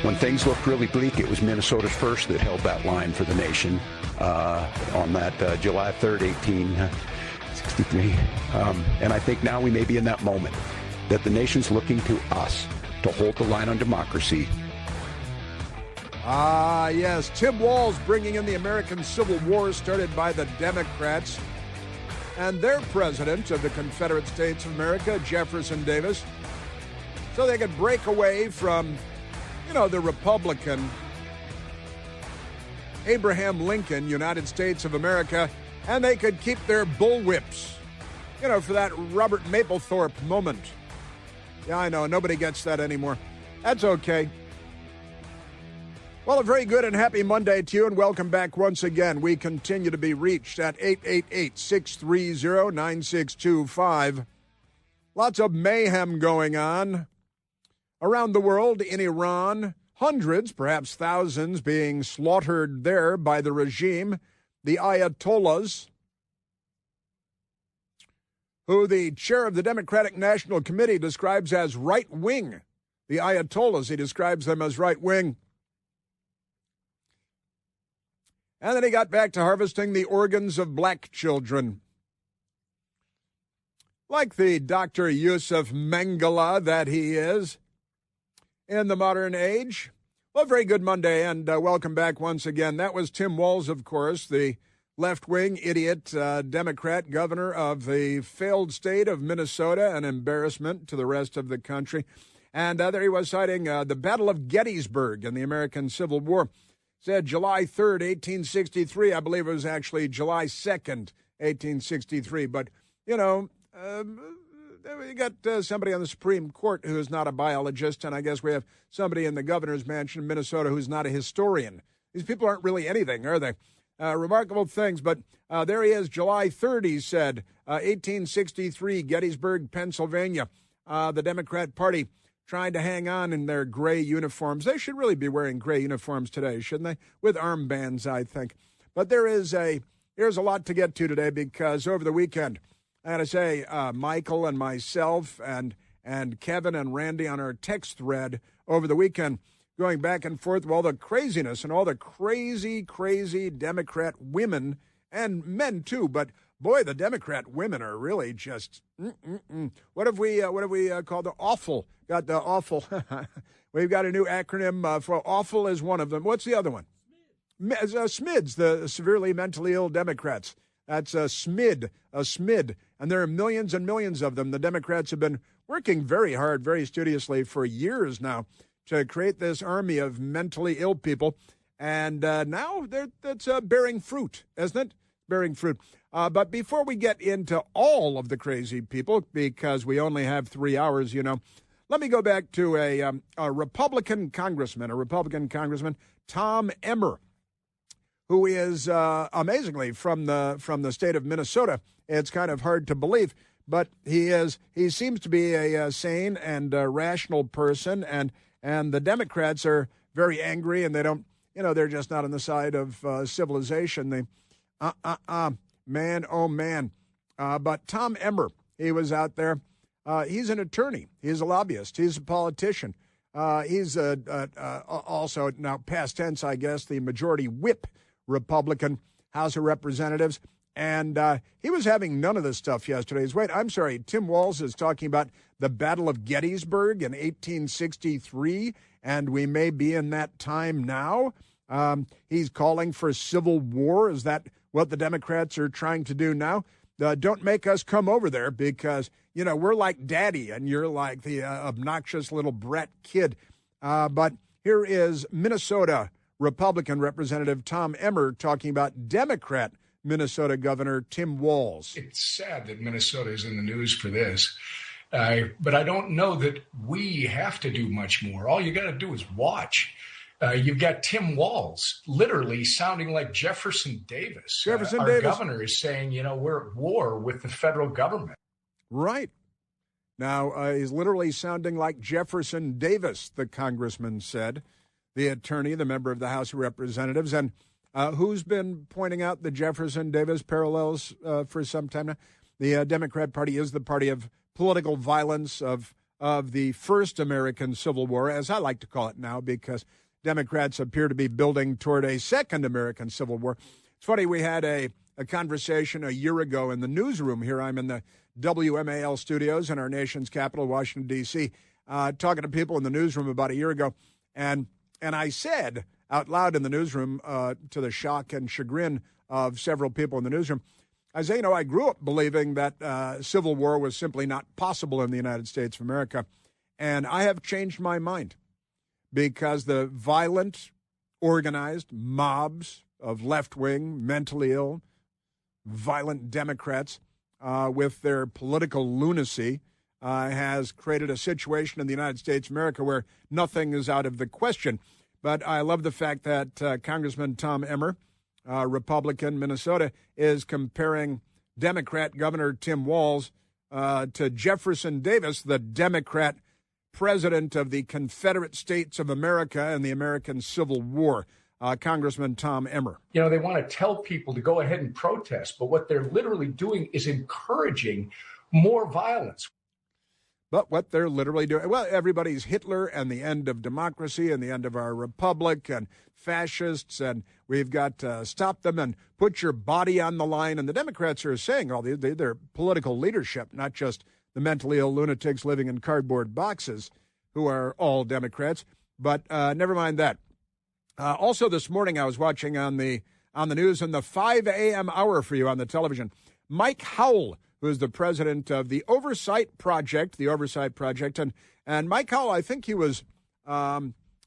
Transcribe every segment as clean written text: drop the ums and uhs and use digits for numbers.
when things looked really bleak, it was Minnesota First that held that line for the nation on that July 3rd, 1863. And I think now we may be in that moment that the nation's looking to us to hold the line on democracy. Yes, Tim Walz bringing in the American Civil War started by the Democrats and their president of the Confederate States of America, Jefferson Davis, so they could break away from, the Republican Abraham Lincoln, United States of America, and they could keep their bullwhips, for that Robert Mapplethorpe moment. Yeah, I know, nobody gets that anymore. That's okay. Well, a very good and happy Monday to you, and welcome back once again. We continue to be reached at 888-630-9625. Lots of mayhem going on around the world. In Iran, hundreds, perhaps thousands, being slaughtered there by the regime. The Ayatollahs, who the chair of the Democratic National Committee describes as right-wing. The Ayatollahs, he describes them as right-wing. And then he got back to harvesting the organs of black children. Like the Dr. Yusuf Mengele that he is in the modern age. Well, very good Monday, and welcome back once again. That was Tim Walz, of course, the left-wing idiot Democrat governor of the failed state of Minnesota, an embarrassment to the rest of the country. And there he was citing the Battle of Gettysburg in the American Civil War. Said July 3rd, 1863. I believe it was actually July 2nd, 1863. But, we got somebody on the Supreme Court who is not a biologist, and I guess we have somebody in the governor's mansion in Minnesota who's not a historian. These people aren't really anything, are they? Remarkable things, but there he is, July 3rd, he said, 1863, Gettysburg, Pennsylvania. The Democrat Party trying to hang on in their gray uniforms. They should really be wearing gray uniforms today, shouldn't they? With armbands, I think. But here's a lot to get to today, because over the weekend, I got to say, Michael and myself and Kevin and Randy on our text thread over the weekend, going back and forth with all the craziness and all the crazy Democrat women and men too. But boy, the Democrat women are really just What have we called the awful? Got the awful. We've got a new acronym for awful is one of them. What's the other one? SMIDs, the severely mentally ill Democrats. That's a SMID, and there are millions and millions of them. The Democrats have been working very hard, very studiously for years now to create this army of mentally ill people, and now that's bearing fruit, isn't it? Bearing fruit. But before we get into all of the crazy people, because we only have 3 hours, let me go back to a Republican congressman, Tom Emmer, who is amazingly from the state of Minnesota. It's kind of hard to believe, but he seems to be a sane and rational person, and the Democrats are very angry, and they don't, they're just not on the side of civilization. They, man, oh man. But Tom Emmer, he was out there. He's an attorney. He's a lobbyist. He's a politician. He's also, now past tense, I guess, the majority whip Republican House of Representatives. And he was having none of this stuff yesterday. Tim Walz is talking about the Battle of Gettysburg in 1863, and we may be in that time now. He's calling for civil war. Is that what the Democrats are trying to do now? Don't make us come over there because, we're like daddy and you're like the obnoxious little brat kid. But here is Minnesota Republican Representative Tom Emmer talking about Democrat Minnesota Governor Tim Walz. It's sad that Minnesota is in the news for this, but I don't know that we have to do much more. All you got to do is watch. You've got Tim Walz literally sounding like Jefferson Davis. Our governor is saying, we're at war with the federal government. Right. Now, he's literally sounding like Jefferson Davis, the congressman said, the attorney, the member of the House of Representatives. And who's been pointing out the Jefferson Davis parallels for some time now? The Democrat Party is the party of political violence, of of the first American Civil War, as I like to call it now, because Democrats appear to be building toward a second American Civil War. It's funny, we had a conversation a year ago in the newsroom here. I'm in the WMAL studios in our nation's capital, Washington, D.C., talking to people in the newsroom about a year ago. And I said out loud in the newsroom, to the shock and chagrin of several people in the newsroom, I say, I grew up believing that civil war was simply not possible in the United States of America. And I have changed my mind because the violent, organized mobs of left-wing, mentally ill, violent Democrats with their political lunacy has created a situation in the United States of America where nothing is out of the question. But I love the fact that Congressman Tom Emmer, Republican, Minnesota, is comparing Democrat Governor Tim Walz to Jefferson Davis, the Democrat president of the Confederate States of America and the American Civil War. Congressman Tom Emmer. They want to tell people to go ahead and protest, but what they're literally doing is encouraging more violence. But what they're literally doing, well, everybody's Hitler and the end of democracy and the end of our republic and fascists, and we've got to stop them and put your body on the line. And the Democrats are saying all their political leadership, not just the mentally ill lunatics living in cardboard boxes who are all Democrats. But never mind that. Also this morning I was watching on the news in the 5 a.m. hour for you on the television, Mike Howell, who is the president of the Oversight Project, and Mike Howell, I think he was,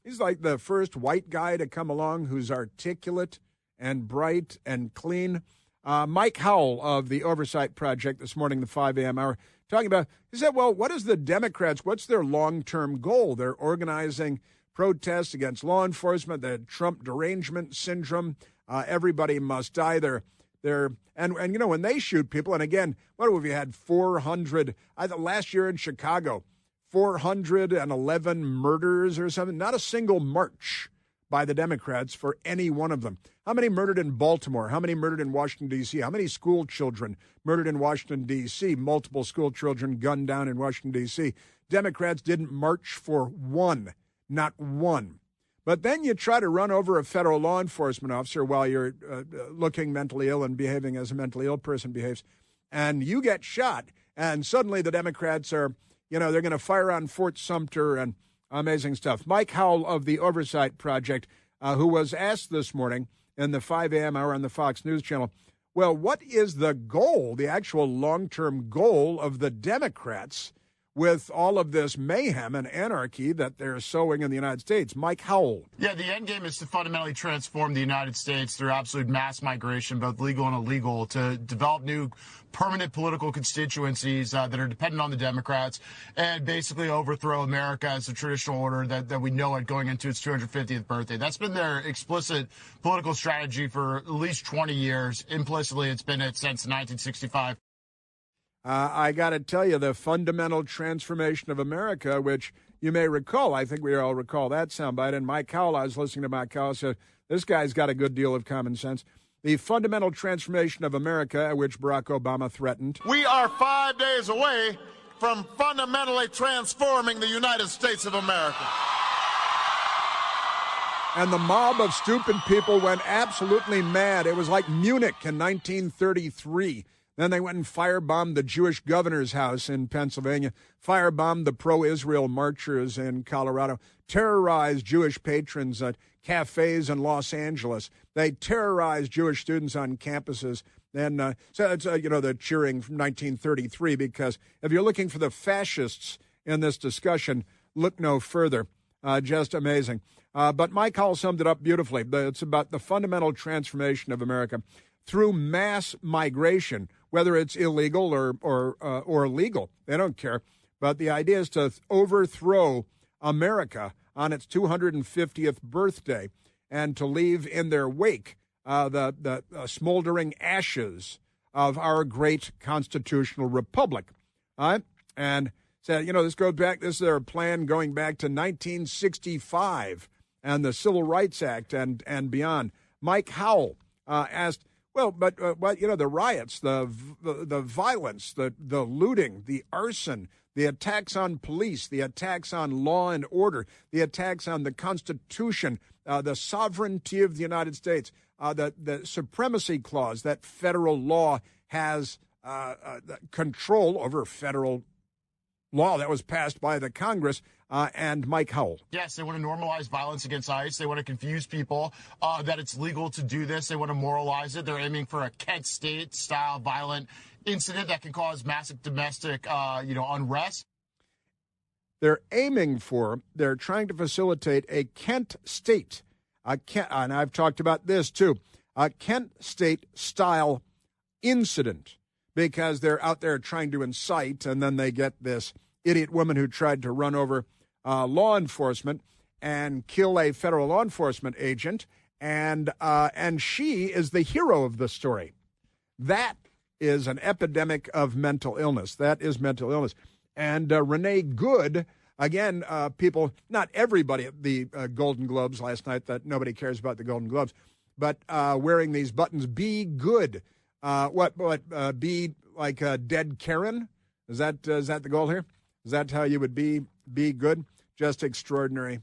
he's like the first white guy to come along who's articulate and bright and clean. Mike Howell of the Oversight Project this morning, the 5 a.m. hour, talking about, he said, well, what is the Democrats, what's their long-term goal? They're organizing protests against law enforcement, the Trump derangement syndrome, everybody must die. And when they shoot people, and again, what have we had, 400, last year in Chicago, 411 murders or something, not a single march by the Democrats for any one of them. How many murdered in Baltimore? How many murdered in Washington, D.C.? How many school children murdered in Washington, D.C.? Multiple school children gunned down in Washington, D.C. Democrats didn't march for one, not one. But then you try to run over a federal law enforcement officer while you're looking mentally ill and behaving as a mentally ill person behaves, and you get shot, and suddenly the Democrats are, they're going to fire on Fort Sumter and amazing stuff. Mike Howell of the Oversight Project, who was asked this morning in the 5 a.m. hour on the Fox News Channel, well, what is the goal, the actual long-term goal of the Democrats with all of this mayhem and anarchy that they're sowing in the United States? Mike Howell. Yeah, the end game is to fundamentally transform the United States through absolute mass migration, both legal and illegal, to develop new permanent political constituencies that are dependent on the Democrats, and basically overthrow America as the traditional order that we know it going into its 250th birthday. That's been their explicit political strategy for at least 20 years. Implicitly, it's been it since 1965. I got to tell you, the fundamental transformation of America, which you may recall, I think we all recall that soundbite, and Mike Howell, I was listening to Mike Howell, said, this guy's got a good deal of common sense. The fundamental transformation of America, which Barack Obama threatened. We are 5 days away from fundamentally transforming the United States of America. And the mob of stupid people went absolutely mad. It was like Munich in 1933. Then they went and firebombed the Jewish governor's house in Pennsylvania, firebombed the pro-Israel marchers in Colorado, terrorized Jewish patrons at cafes in Los Angeles. They terrorized Jewish students on campuses. And so it's, the cheering from 1933, because if you're looking for the fascists in this discussion, look no further. Just amazing. But Mike Howell summed it up beautifully. It's about the fundamental transformation of America through mass migration, whether it's illegal or legal. They don't care. But the idea is to overthrow America on its 250th birthday and to leave in their wake the smoldering ashes of our great constitutional republic. And said, this goes back, this is their plan going back to 1965 and the Civil Rights Act and beyond. Mike Howell asked, well, but the riots, the violence, the looting, the arson, the attacks on police, the attacks on law and order, the attacks on the Constitution, the sovereignty of the United States, the supremacy clause that federal law has control over federal law that was passed by the Congress, and Mike Howell. Yes, they want to normalize violence against ICE. They want to confuse people that it's legal to do this. They want to moralize it. They're aiming for a Kent State-style violent incident that can cause massive domestic, unrest. They're trying to facilitate a Kent State, and I've talked about this too, a Kent State-style incident, because they're out there trying to incite, and then they get this idiot woman who tried to run over law enforcement and kill a federal law enforcement agent, and she is the hero of the story. That is an epidemic of mental illness. That is mental illness. And Renee Good, again, people, not everybody at the Golden Globes last night, that nobody cares about the Golden Globes, but wearing these buttons, be good. Be like dead Karen? Is that the goal here? Is that how you would be good? Just extraordinary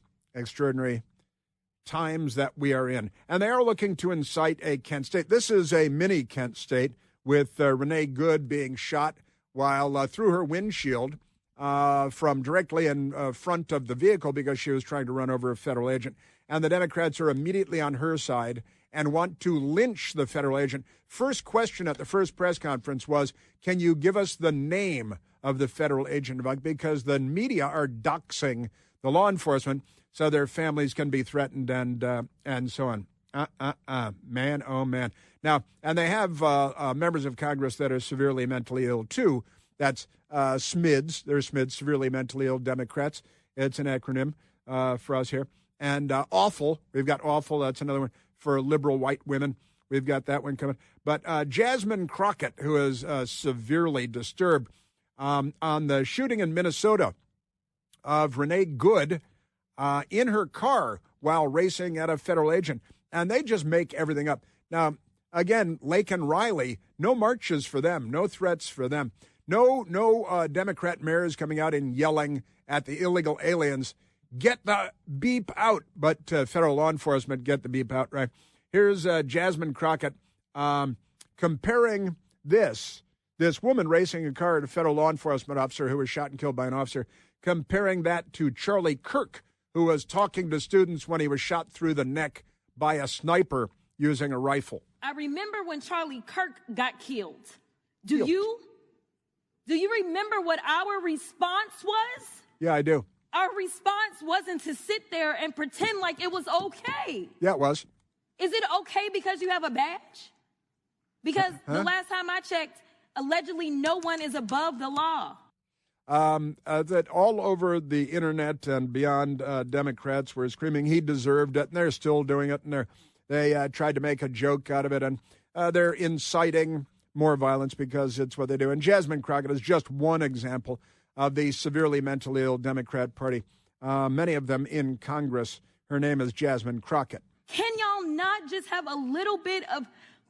times that we are in. And they are looking to incite a Kent State. This is a mini Kent State with Renee Good being shot while through her windshield from directly in front of the vehicle because she was trying to run over a federal agent. And the Democrats are immediately on her side and want to lynch the federal agent. First question at the first press conference was, can you give us the name of the federal agent? Because the media are doxing the law enforcement so their families can be threatened and so on. Man, oh, man. Now, and they have members of Congress that are severely mentally ill, too. That's SMIDs. They're SMIDs, severely mentally ill Democrats. It's an acronym for us here. And AWFUL. We've got AWFUL. That's another one for liberal white women. We've got that one coming. But Jasmine Crockett, who is severely disturbed on the shooting in Minnesota of Renee Good in her car while racing at a federal agent. And they just make everything up. Now, again, Lake and Riley, no marches for them, no threats for them. No Democrat mayors coming out and yelling at the illegal aliens, get the beep out. But federal law enforcement, get the beep out, right? Here's Jasmine Crockett comparing this woman racing a car at a federal law enforcement officer who was shot and killed by an officer, comparing that to Charlie Kirk, who was talking to students when he was shot through the neck by a sniper using a rifle. I remember when Charlie Kirk got killed. Do you remember what our response was? Yeah, I do. Our response wasn't to sit there and pretend like it was okay. Yeah, it was. Is it okay because you have a badge? Because the last time I checked, allegedly no one is above the law. That all over the internet and beyond, Democrats were screaming he deserved it, and they're still doing it, and they tried to make a joke out of it, and they're inciting more violence because it's what they do. And Jasmine Crockett is just one example of the severely mentally ill Democrat Party, many of them in Congress. Her name is Jasmine Crockett. Can y'all not just have a little bit of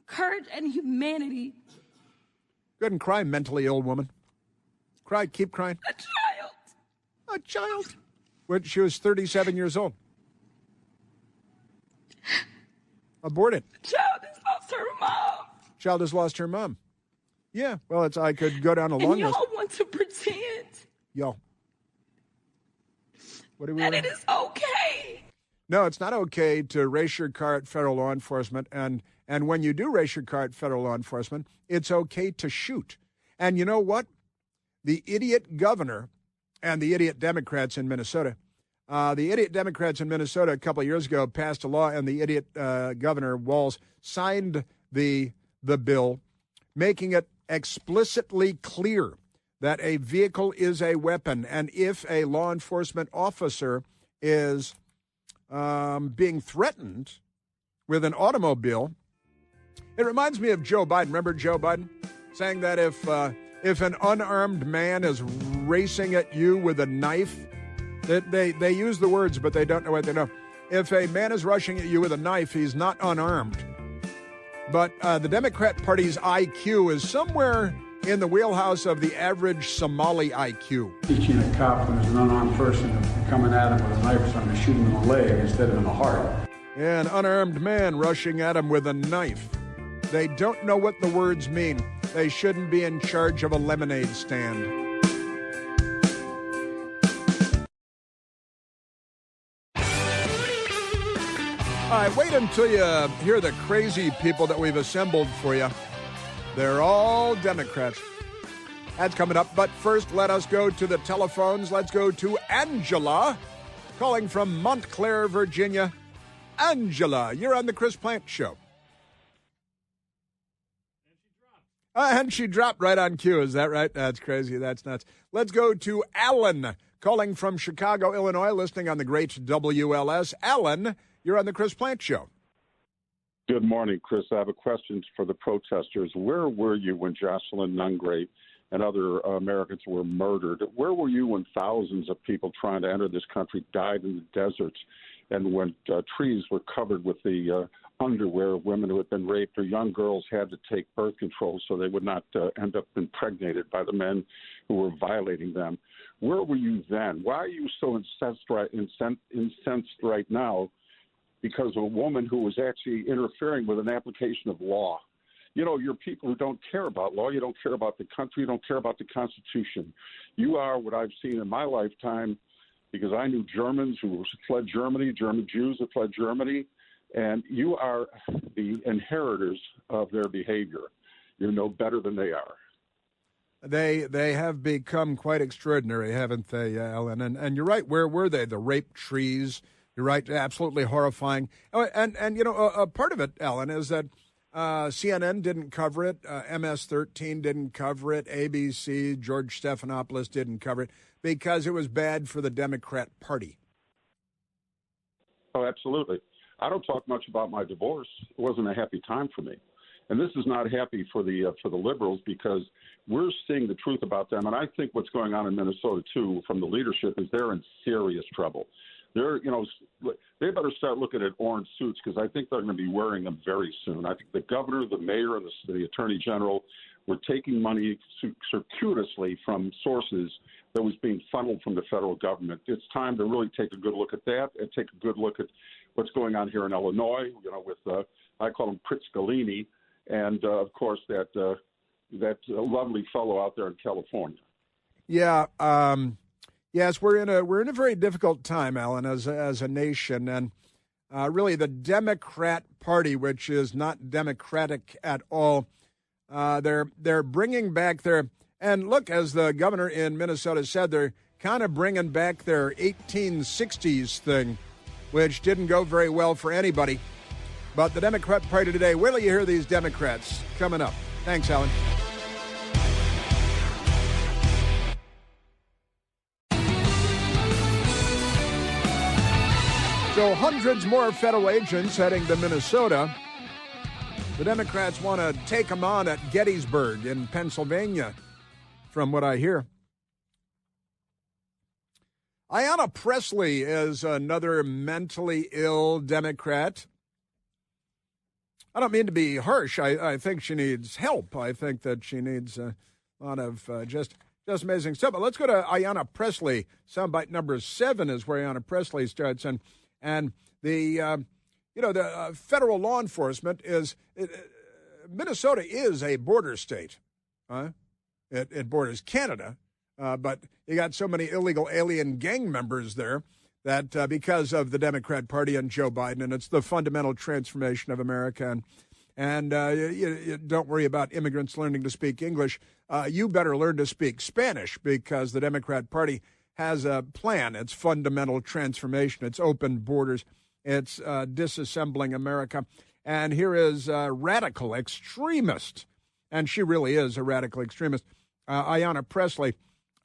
courage and humanity? Go ahead and cry, mentally ill woman. Cry, keep crying. A child. When she was 37 years old. Aborted. Child has lost her mom. Child has lost her mom. Yeah, well, I could go down a long list. And y'all want to pretend. Yo. What do we that it is okay. No, it's not okay to race your car at federal law enforcement. And when you do race your car at federal law enforcement, it's okay to shoot. And you know what? The idiot governor and the idiot Democrats in Minnesota, a couple of years ago passed a law, and the idiot Governor Walz signed the bill, making it explicitly clear that a vehicle is a weapon. And if a law enforcement officer is being threatened with an automobile, it reminds me of Joe Biden. Remember Joe Biden saying that if an unarmed man is racing at you with a knife, they use the words, but they don't know what they know. If a man is rushing at you with a knife, he's not unarmed. But the Democrat Party's IQ is somewhere in the wheelhouse of the average Somali IQ. Teaching a cop when there's an unarmed person coming at him with a knife or something, to shoot him in the leg instead of in the heart. An unarmed man rushing at him with a knife. They don't know what the words mean. They shouldn't be in charge of a lemonade stand. All right, wait until you hear the crazy people that we've assembled for you. They're all Democrats. That's coming up. But first, let us go to the telephones. Let's go to Angela, calling from Montclair, Virginia. Angela, you're on the Chris Plante Show. And she dropped right on cue. Is that right? That's crazy. That's nuts. Let's go to Alan, calling from Chicago, Illinois, listening on the great WLS. Alan, you're on the Chris Plante Show. Good morning, Chris. I have a question for the protesters. Where were you when Jocelyn Nungray and other Americans were murdered? Where were you when thousands of people trying to enter this country died in the deserts, and when trees were covered with the underwear of women who had been raped, or young girls had to take birth control so they would not end up impregnated by the men who were violating them? Where were you then? Why are you so incensed right now because of a woman who was actually interfering with an application of law? You know, you're people who don't care about law. You don't care about the country. You don't care about the Constitution. You are what I've seen in my lifetime, because I knew Germans who fled Germany, German Jews that fled Germany, and you are the inheritors of their behavior. You're no better than they are. They have become quite extraordinary, haven't they, Ellen? And you're right. Where were they? The rape trees. You're right. Absolutely horrifying. And you know, a part of it, Ellen, is that CNN didn't cover it. MS-13 didn't cover it. ABC, George Stephanopoulos didn't cover it because it was bad for the Democrat Party. Oh, absolutely. I don't talk much about my divorce. It wasn't a happy time for me. And this is not happy for the liberals, because we're seeing the truth about them. And I think what's going on in Minnesota, too, from the leadership, is they're in serious trouble. They better start looking at orange suits, because I think they're going to be wearing them very soon. I think the governor, the mayor, and the attorney general were taking money circuitously from sources that was being funneled from the federal government. It's time to really take a good look at that, and take a good look at what's going on here in Illinois, with I call him Pritz Galini, and of course that lovely fellow out there in California. Yeah. Yes, we're in a very difficult time, Alan, as a nation, and really the Democrat Party, which is not democratic at all. They're bringing back and look, as the governor in Minnesota said, they're kind of bringing back their 1860s thing, which didn't go very well for anybody. But the Democrat Party today, wait till you hear these Democrats coming up. Thanks, Alan. So hundreds more federal agents heading to Minnesota. The Democrats want to take them on at Gettysburg in Pennsylvania, from what I hear. Ayanna Pressley is another mentally ill Democrat. I don't mean to be harsh. I think she needs help. I think that she needs a lot of just amazing stuff. But let's go to Ayanna Pressley. Soundbite number 7 is where Ayanna Pressley starts. And the federal law enforcement Minnesota is a border state. It borders Canada, but you got so many illegal alien gang members there that because of the Democrat Party and Joe Biden, and it's the fundamental transformation of America. And you don't worry about immigrants learning to speak English. You better learn to speak Spanish, because the Democrat Party has a plan. It's fundamental transformation. It's open borders. It's disassembling America. And here is a radical extremist, and she really is a radical extremist, Ayanna Pressley,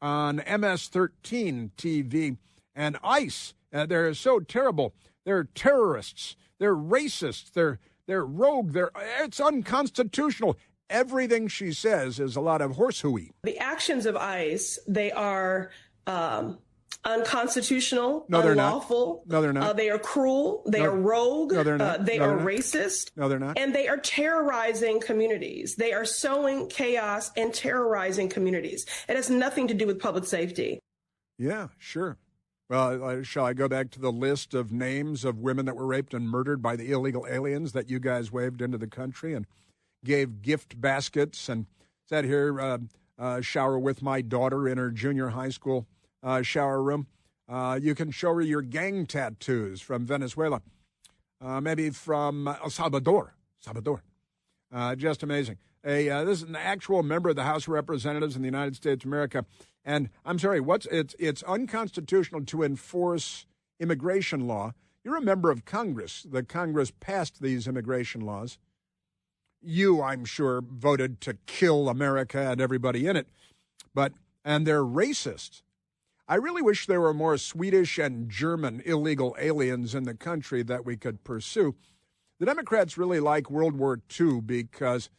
on MS-13 TV. And ICE, they're so terrible. They're terrorists. They're racists. They're rogue. It's unconstitutional. Everything she says is a lot of horsehooey. The actions of ICE, they are unconstitutional, no, they're unlawful. Not. No, they're not. They are cruel. They are rogue. No, they're not. They are racist. No, they're not. And they are terrorizing communities. They are sowing chaos and terrorizing communities. It has nothing to do with public safety. Yeah, sure. Well, shall I go back to the list of names of women that were raped and murdered by the illegal aliens that you guys waved into the country and gave gift baskets and said, here, shower with my daughter in her junior high school shower room. You can show her your gang tattoos from Venezuela, maybe from El Salvador. Just amazing. This is an actual member of the House of Representatives in the United States of America. And I'm sorry, it's unconstitutional to enforce immigration law. You're a member of Congress. The Congress passed these immigration laws. You, I'm sure, voted to kill America and everybody in it. And they're racist. I really wish there were more Swedish and German illegal aliens in the country that we could pursue. The Democrats really like World War II because,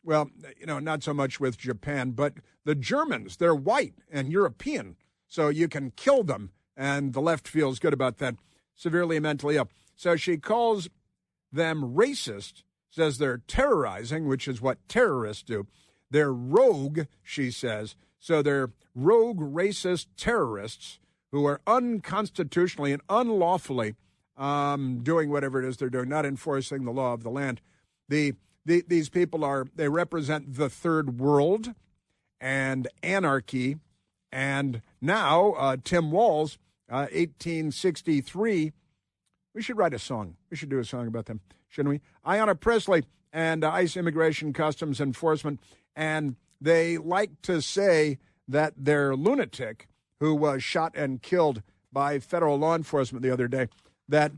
well, not so much with Japan, but the Germans, they're white and European, so you can kill them, and the left feels good about that. Severely mentally ill. So she calls them racist, says they're terrorizing, which is what terrorists do. They're rogue, she says. So they're rogue, racist terrorists who are unconstitutionally and unlawfully doing whatever it is they're doing, not enforcing the law of the land. These people they represent the third world and anarchy. And now Tim Walz, 1863, we should write a song. We should do a song about them, shouldn't we? Ayanna Pressley and ICE Immigration Customs Enforcement. And they like to say that their lunatic who was shot and killed by federal law enforcement the other day, that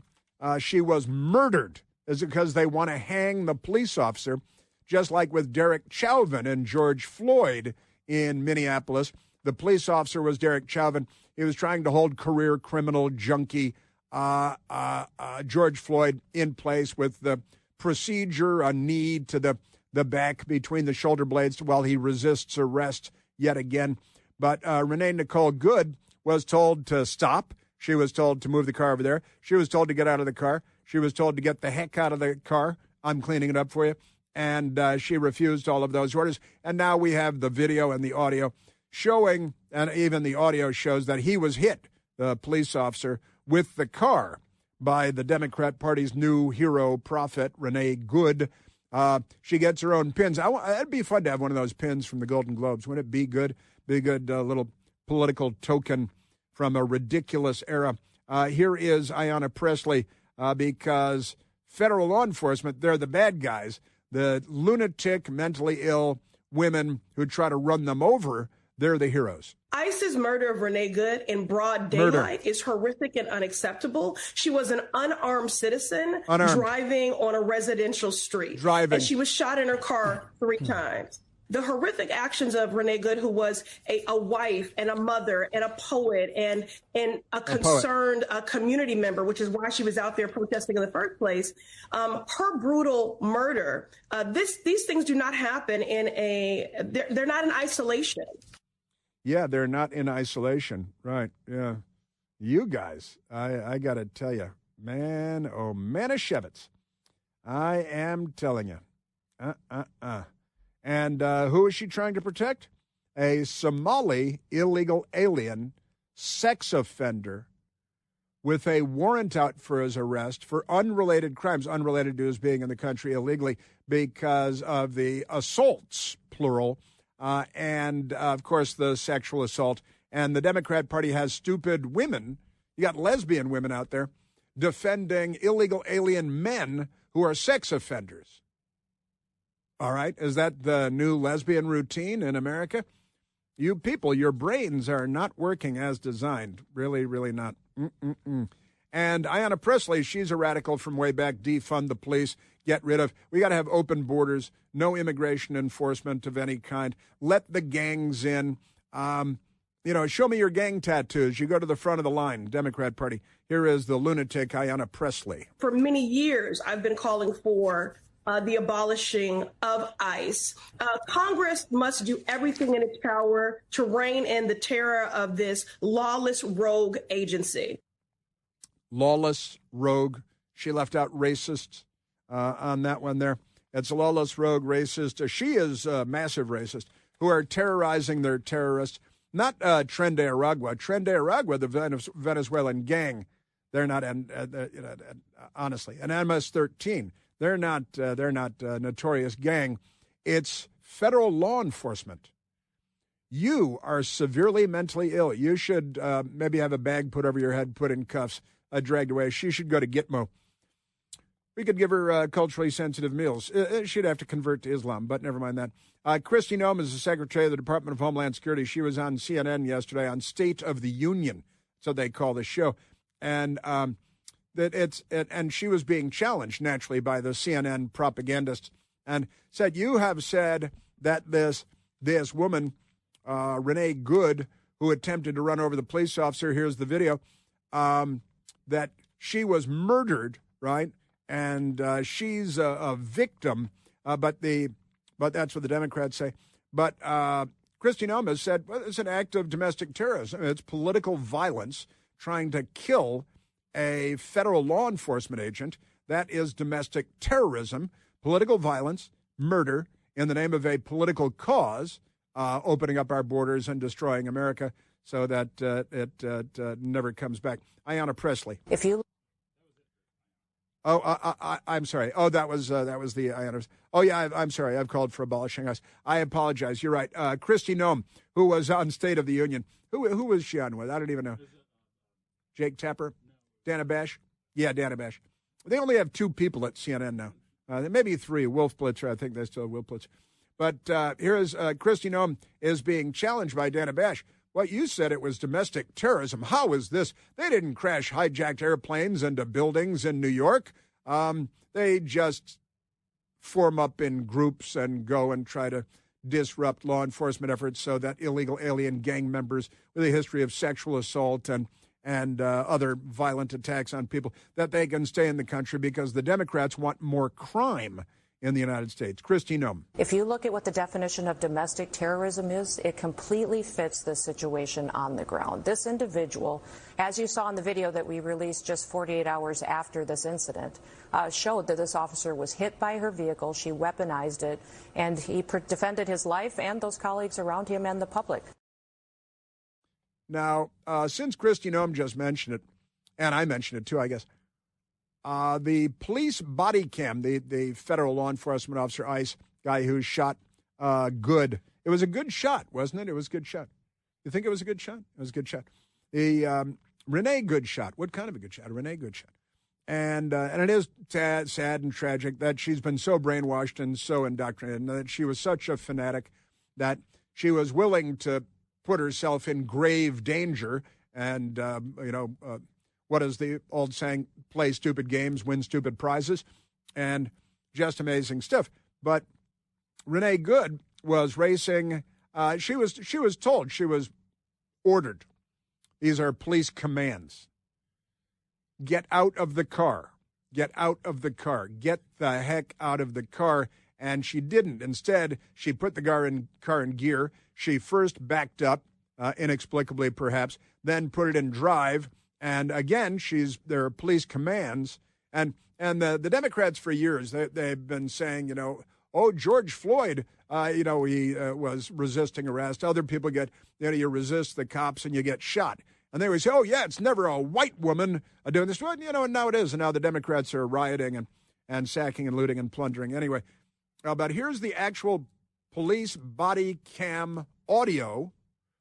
she was murdered is because they want to hang the police officer, just like with Derek Chauvin and George Floyd in Minneapolis. The police officer was Derek Chauvin. He was trying to hold career criminal junkie George Floyd in place with the procedure, a knee to the back between the shoulder blades while he resists arrest yet again. But Renee Nicole Good was told to stop. She was told to move the car over there. She was told to get out of the car. She was told to get the heck out of the car. I'm cleaning it up for you. And she refused all of those orders. And now we have the video and the audio showing, and even the audio shows that he was hit, the police officer, with the car by the Democrat Party's new hero prophet, Renee Good. She gets her own pins. It'd be fun to have one of those pins from the Golden Globes. Wouldn't it be good? Be a good little political token from a ridiculous era. Here is Ayanna Pressley because federal law enforcement, they're the bad guys. The lunatic, mentally ill women who try to run them over, they're the heroes. ICE's murder of Renee Good in broad daylight is horrific and unacceptable. She was an unarmed citizen driving on a residential street. And she was shot in her car 3 times. The horrific actions of Renee Good, who was a wife and a mother and a poet and a concerned community member, which is why she was out there protesting in the first place. Her brutal murder, these things do not happen they're not in isolation. Yeah, they're not in isolation. Right. Yeah. You guys, I got to tell you, man, oh, Manischewitz. I am telling you. And who is she trying to protect? A Somali illegal alien sex offender with a warrant out for his arrest for unrelated crimes, unrelated to his being in the country illegally because of the assaults, plural, and, of course, the sexual assault. And the Democrat Party has stupid women. You got lesbian women out there defending illegal alien men who are sex offenders. All right. Is that the new lesbian routine in America? You people, your brains are not working as designed. Really, really not. And Ayanna Pressley, she's a radical from way back. Defund the police. Get rid of. We got to have open borders. No immigration enforcement of any kind. Let the gangs in. Show me your gang tattoos. You go to the front of the line, Democrat Party. Here is the lunatic Ayanna Pressley. For many years, I've been calling for the abolishing of ICE. Congress must do everything in its power to rein in the terror of this lawless rogue agency. Lawless rogue. She left out racist on that one there. It's a lawless rogue racist. She is a massive racist who are terrorizing their terrorists. Not Tren de Aragua. Tren de Aragua, the Venezuelan gang, they're not, honestly, an MS-13. They're not a notorious gang. It's federal law enforcement. You are severely mentally ill. You should maybe have a bag put over your head, put in cuffs, dragged away. She should go to Gitmo. We could give her culturally sensitive meals. She'd have to convert to Islam, but never mind that. Kristi Noem is the Secretary of the Department of Homeland Security. She was on CNN yesterday on State of the Union, so they call the show. And and she was being challenged, naturally, by the CNN propagandists, and said, you have said that this woman, Renee Good, who attempted to run over the police officer, here's the video, that she was murdered, right? And she's a victim, but that's what the Democrats say. But Kristi Noem has said, well, it's an act of domestic terrorism. It's political violence trying to kill a federal law enforcement agent. That is domestic terrorism, political violence, murder in the name of a political cause, opening up our borders and destroying America so that it never comes back. Ayanna Pressley. If you. I'm sorry. Oh, that was the Ayanna. Oh, yeah, I'm sorry. I've called for abolishing us. I apologize. You're right. Kristi Noem, who was on State of the Union. Who was she on with? I don't even know. Jake Tapper? Dana Bash? Yeah, Dana Bash. They only have 2 people at CNN now. Maybe 3. Wolf Blitzer. I think they still have Wolf Blitzer. But here is Kristi Noem is being challenged by Dana Bash. Well, you said it was domestic terrorism. How is this? They didn't crash hijacked airplanes into buildings in New York. They just form up in groups and go and try to disrupt law enforcement efforts so that illegal alien gang members with a history of sexual assault and other violent attacks on people, that they can stay in the country because the Democrats want more crime in the United States. Kristi Noem. If you look at what the definition of domestic terrorism is, it completely fits the situation on the ground. This individual, as you saw in the video that we released just 48 hours after this incident, showed that this officer was hit by her vehicle, she weaponized it, and he defended his life and those colleagues around him and the public. Now, since Kristi Noem just mentioned it, and I mentioned it too, I guess, the police body cam, the federal law enforcement officer, ICE guy who shot Good. It was a good shot, wasn't it? It was a good shot. You think it was a good shot? It was a good shot. The Renee Good shot. What kind of a good shot? A Renee Good shot. And it is sad and tragic that she's been so brainwashed and so indoctrinated, and that she was such a fanatic that she was willing to put herself in grave danger and, what is the old saying? Play stupid games, win stupid prizes, and just amazing stuff. But Renee Good was racing. She was told, she was ordered. These are police commands. Get out of the car. Get out of the car. Get the heck out of the car. And she didn't. Instead, she put the car in gear. She first backed up, inexplicably perhaps, then put it in drive. And again, there are police commands, and the Democrats for years they've been saying, George Floyd, he was resisting arrest. Other people get, you resist the cops and you get shot, and they always say, oh yeah, it's never a white woman doing this. Well, and now it is, and now the Democrats are rioting and sacking and looting and plundering. Anyway, but here's the actual police body cam audio,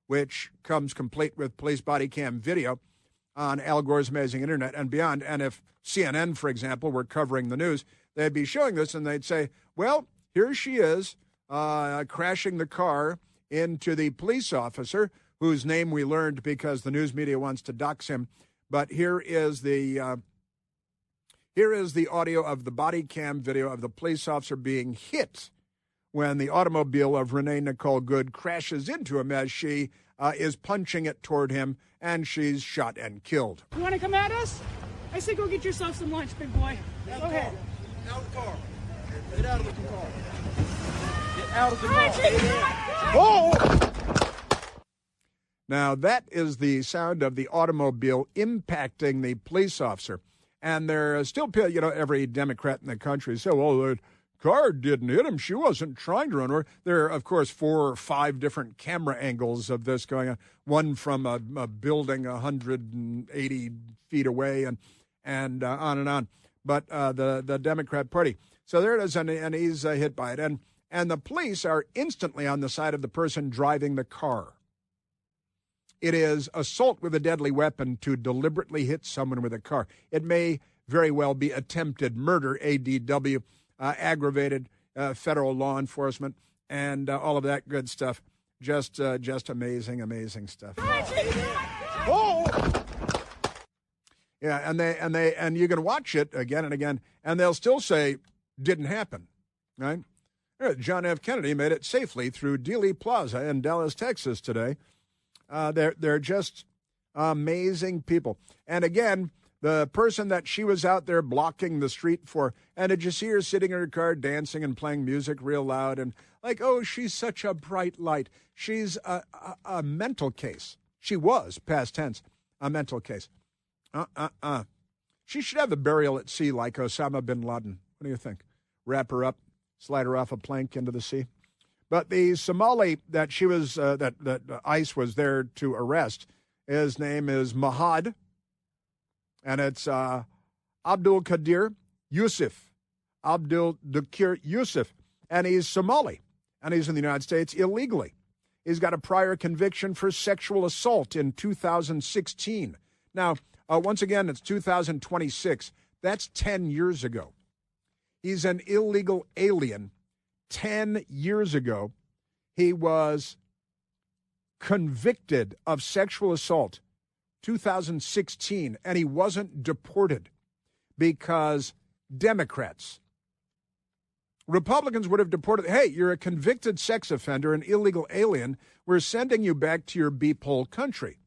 which comes complete with police body cam video on Al Gore's Amazing Internet and beyond. And if CNN, for example, were covering the news, they'd be showing this and they'd say, well, here she is crashing the car into the police officer, whose name we learned because the news media wants to dox him. But here is the audio of the body cam video of the police officer being hit when the automobile of Renee Nicole Good crashes into him as she is punching it toward him, and she's shot and killed. You want to come at us? I say go get yourself some lunch, big boy. Go ahead. Out of the car. Get out of the car. Get out of the car. Oh! Now, that is the sound of the automobile impacting the police officer. And there are still, every Democrat in the country says, well, the car didn't hit him. She wasn't trying to run over. There are, of course, 4 or 5 different camera angles of this going on. One from a building 180 feet away and on and on. But the Democrat Party. So there it is, and he's hit by it. And the police are instantly on the side of the person driving the car. It is assault with a deadly weapon to deliberately hit someone with a car. It may very well be attempted murder, ADW, aggravated federal law enforcement, and all of that good stuff. Just amazing, amazing stuff. Oh! Yeah, and you can watch it again and again, and they'll still say didn't happen, right? John F. Kennedy made it safely through Dealey Plaza in Dallas, Texas today. They're just amazing people. And again, the person that she was out there blocking the street for, and did you see her sitting in her car dancing and playing music real loud and like, oh, she's such a bright light. She's a mental case. She was, past tense, a mental case. She should have a burial at sea like Osama bin Laden. What do you think? Wrap her up, slide her off a plank into the sea? But the Somali that she was, that ICE was there to arrest, his name is Mahad, and it's Abdul Qadir Yusuf, Abdul Dakir Yusuf, and he's Somali, and he's in the United States illegally. He's got a prior conviction for sexual assault in 2016. Now, once again, it's 2026. That's 10 years ago. He's an illegal alien. 10 years ago, he was convicted of sexual assault, 2016, and he wasn't deported because Democrats, Republicans would have deported. Hey, you're a convicted sex offender, an illegal alien. We're sending you back to your beep-hole country.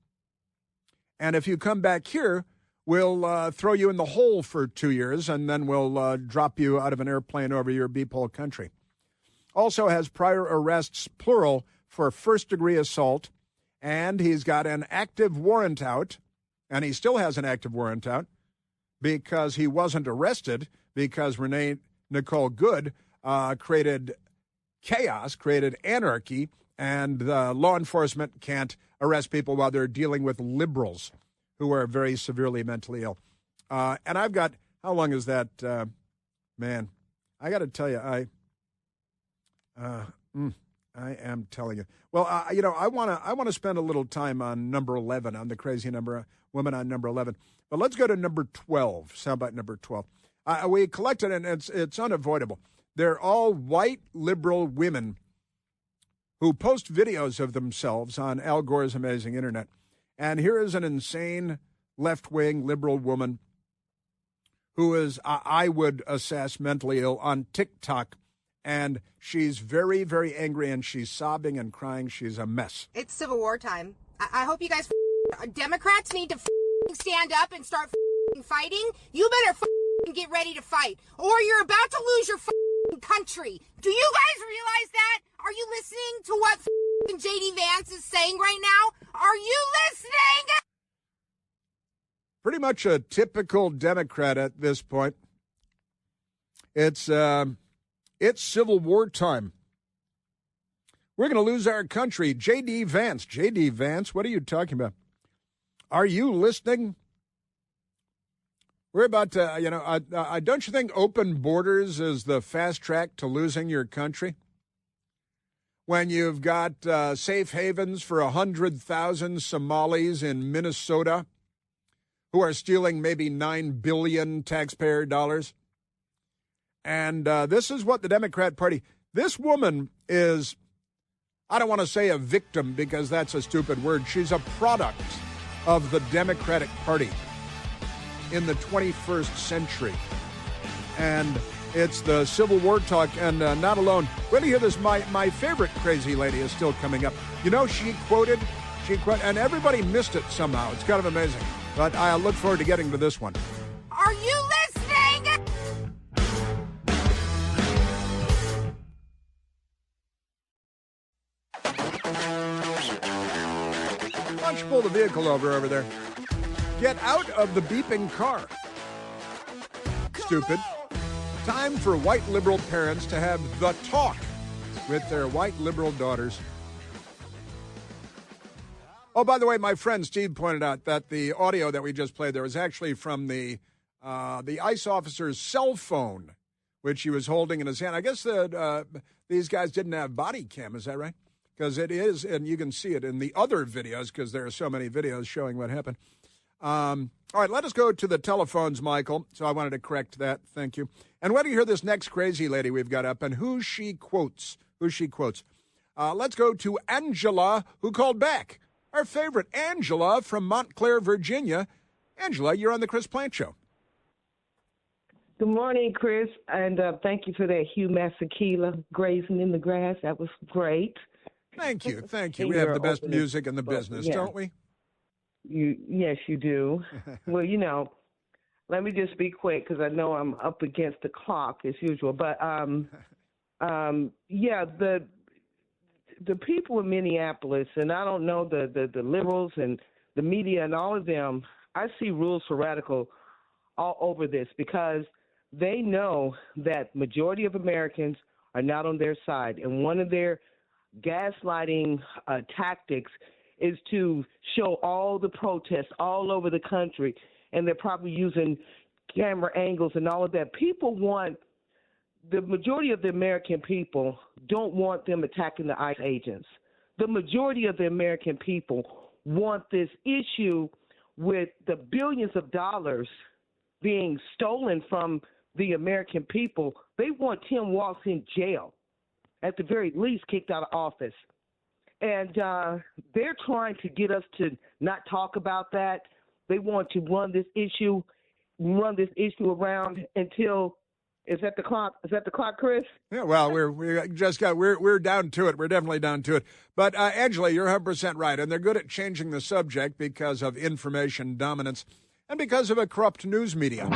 And if you come back here, we'll throw you in the hole for 2 years, and then we'll drop you out of an airplane over your beep-hole country. Also has prior arrests, plural, for first-degree assault, and he's got an active warrant out, and he still has an active warrant out because he wasn't arrested because Renee Nicole Good created chaos, created anarchy, and law enforcement can't arrest people while they're dealing with liberals who are very severely mentally ill. And I've got, how long is that, man? I got to tell you, I am telling you. Well, I want to spend a little time on number 11, on the crazy woman on number 11. But let's go to number 12. Soundbite number 12. We collected, and it's unavoidable. They're all white liberal women who post videos of themselves on Al Gore's amazing internet. And here is an insane left-wing liberal woman who is, I would assess, mentally ill on TikTok. And she's very, very angry, and she's sobbing and crying. She's a mess. It's Civil War time. I hope you guys, Democrats, need to stand up and start fighting. You better get ready to fight, or you're about to lose your country. Do you guys realize that? Are you listening to what J.D. Vance is saying right now? Are you listening? Pretty much a typical Democrat at this point. It's Civil War time. We're going to lose our country. J.D. Vance. J.D. Vance, what are you talking about? Are you listening? We're about to, don't you think open borders is the fast track to losing your country? When you've got safe havens for 100,000 Somalis in Minnesota who are stealing maybe $9 billion taxpayer dollars. And this is what the Democrat Party, this woman is, I don't want to say a victim because that's a stupid word. She's a product of the Democratic Party in the 21st century. And it's the Civil War talk, and not alone. When you hear this, my favorite crazy lady is still coming up. You know, she quoted, and everybody missed it somehow. It's kind of amazing. But I look forward to getting to this one. Are you listening? pull the vehicle over there. Get out of the beeping car. Stupid. Time for white liberal parents to have the talk with their white liberal daughters. Oh, by the way, my friend Steve pointed out that the audio that we just played there was actually from the ICE officer's cell phone, which he was holding in his hand. I guess that these guys didn't have body cam. Is that right? Because it is, and you can see it in the other videos because there are so many videos showing what happened. All right, let us go to the telephones, Michael. So I wanted to correct that. Thank you. And when do you hear this next crazy lady we've got up and who she quotes? Let's go to Angela, who called back. Our favorite, Angela from Montclair, Virginia. Angela, you're on the Chris Plante Show. Good morning, Chris, and thank you for that Hugh Masekela grazing in the grass. That was great. Thank you. We have the best music in the business, don't we? Yes, you do. Well, let me just be quick because I know I'm up against the clock as usual. But, the people in Minneapolis, and I don't know the liberals and the media and all of them, I see rules for radical all over this because they know that majority of Americans are not on their side. And one of their gaslighting tactics is to show all the protests all over the country, and they're probably using camera angles and all of that. The majority of the American people don't want them attacking the ICE agents. The majority of the American people want this issue with the billions of dollars being stolen from the American people. They want Tim Walz in jail, at the very least kicked out of office. And they're trying to get us to not talk about that. They want to run this issue around until is that the clock? Is that the clock, Chris? Yeah, well, we're down to it. We're definitely down to it. But Angela, you're 100% right, and they're good at changing the subject because of information dominance and because of a corrupt news media.